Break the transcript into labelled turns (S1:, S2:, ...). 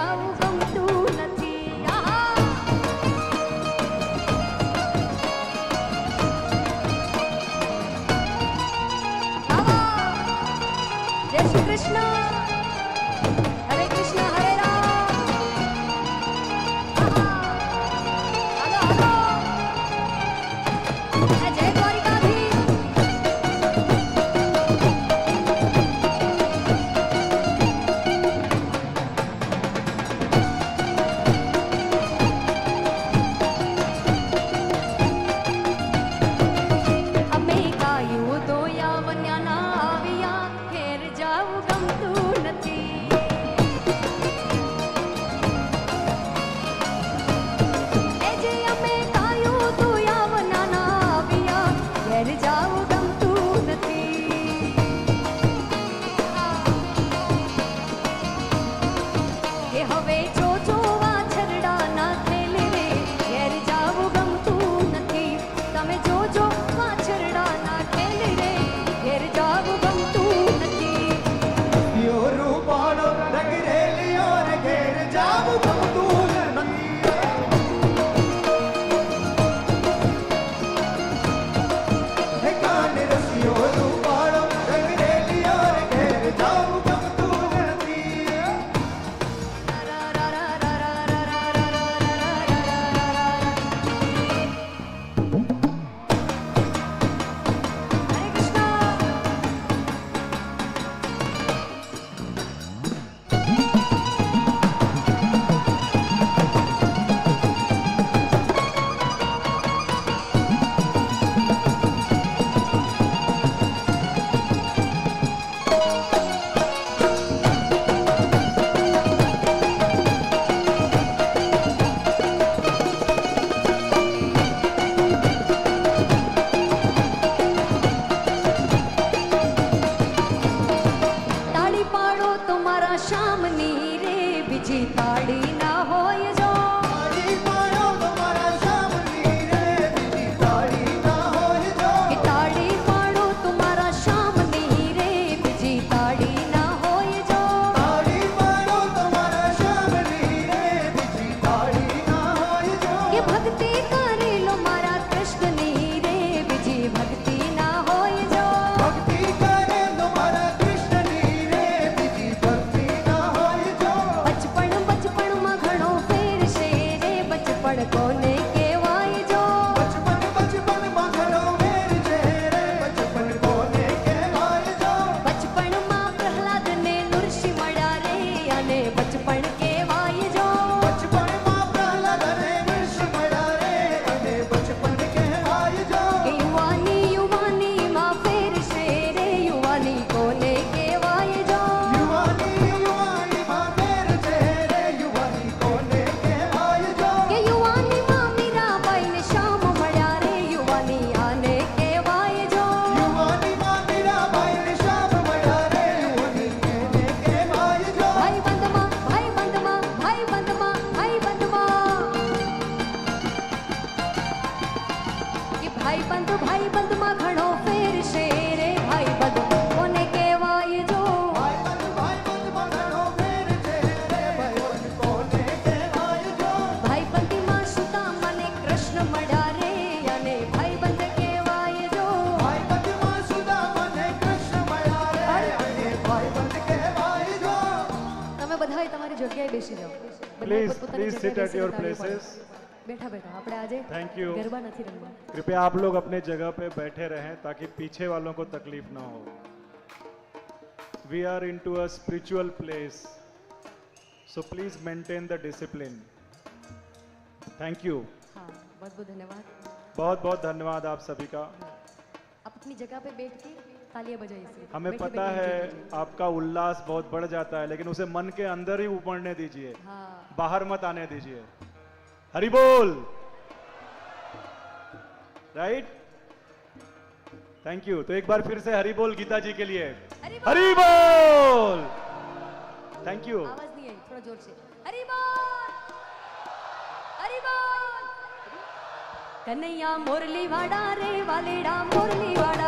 S1: જાવું ગમતું નથી. જય શ્રી કૃષ્ણ. હરે કૃષ્ણ હરે રામ. હાલો હાલો. જય દ્વારિકાધીશ. અમે ગાયું દોયા વન્યાના આવ્યા, ઘેર જાવું ગમતું નથી. એ જે અમે ગાયું દોયા વન્યાના આવ્યા, ઘેર જાવું ગમતું નથી. કે હવે જોજો વાછરડાના ખેલ રે, ઘેર જાવું ગમતું નથી. તમે જોજો વાછરડાના ખેલ રે, ઘેર જાવું ગમતું નથી.
S2: યો રૂપાળો રંગરેલિયો રે ઘેર જાવું ગમતું નથી. હે કાન રસિયો રૂપાળો રંગરેલિયો રે ઘેર જાવું ગમતું નથી.
S1: હરે કૃષ્ણ. તાળી પાડો તો મારા શામની રે, બીજી તાળી ના હોય જો.
S2: તાળી પાડો તમારા સામની રે, બીજી તાળી ના હોય જો.
S1: કે તાળી પાડો તો મારા શામની રે, બીજી તાળી ના હોય જો.
S2: તાળી પાડો તમારા સામની રે, બીજી તાળી ના હોય જો.
S1: કે ભક્તિ કરી લો મારા કૃષ્ણની રે, બીજી ભક્તિ ના હોય જો.
S2: ભક્તિ કરે તમારા કૃષ્ણની રે, બીજી ભક્તિ ના હોય જો.
S1: બચપણમાં ઘણો ફેર છે રે, બચપણ કોને કહેવાય જો.
S2: બચપનમાં ઘણો વેર છે રે, બચપન કોને કહેવાય જો.
S1: બચપણમાં પ્રહલાદને નૃષિ મળ્યા રે, અને બચપણ કહેવાય જો.
S2: બચપનમાં પ્રહલાદ અને ઋષિ મળ્યા રે, અને બચપન કહેવાય જો.
S1: કે યુવાનીમાં ફેર છે રે, યુવાની કોને કહેવાય જો.
S2: યુવાનીમાં વેર છે રે, યુવાની કોને કહેવાય જો.
S1: કે યુવાનીમાં મીરાબાઈ ને શ્યામ મળ્યા રે, યુવાની આને કહેવાય જો.
S2: યુવાનીમાં મીરાબાઈ ને શ્યામ મળ્યા રે, યુવાની એને કહેવાય જો.
S1: ભાઈબંધમાં ભાઈબંધમાં ભાઈબંધમાં ભાઈબંધમાં કે ભાઈબંધમાં ઘણો ફેર છે રે, ભાઈબંધ કોને કહેવાય જો.
S2: ભાઈબંધમાં ઘણો વેર છે રે, ભાઈબંધ કોને કહેવાય જો.
S1: ભાઈબંધીમાં સુદામા ને કૃષ્ણ મળ્યા રે, અને ભાઈબંધ કહેવાય જો.
S2: ભાઈબંધમાં સુદામા ને કૃષ્ણ મળ્યા રે, અને ભાઈબંધ કહેવાય જો.
S1: તમે બધાએ તમારી જગ્યાએ બેસી જાઓ. બધાએ
S3: Please,
S1: પોતપોતાની
S3: please
S1: જગ્યાએ
S3: sit at
S1: બેસીને
S3: your
S1: તાળીઓ પાડો.
S3: places.
S1: બેઠા બેઠા આપણે આજે
S3: Thank you.
S1: ગરબા નથી રમવા.
S3: कृपया आप लोग अपने जगह पे बैठे रहें ताकि पीछे वालों को तकलीफ ना हो. We are into a spiritual place, so please maintain the discipline. Thank you.
S1: हाँ, बहुत बहुत धन्यवाद.
S3: बहुत बहुत धन्यवाद आप सभी का.
S1: आप अपनी जगह पे बैठ के तालियां बजाइए सिर्फ.
S3: हमें
S1: बैठे
S3: पता
S1: बैठे
S3: है
S1: enjoy कीजिए.
S3: आपका उल्लास बहुत बढ़ जाता है, लेकिन उसे मन के अंदर ही उमड़ने दीजिए,
S1: हाँ,
S3: बाहर मत आने दीजिए. हरि बोल. राइट. Thank you. तो एक बार फिर से हरि बोल गीता जी के लिए.
S1: हरि बोल.
S3: हरि बोल. Thank you.
S1: आवाज नहीं आई, थोड़ा जोर से. हरि बोल, हरि बोल. कन्हैया मुरली वाड़ा रे वालेड़ा मुरली वाड़ा.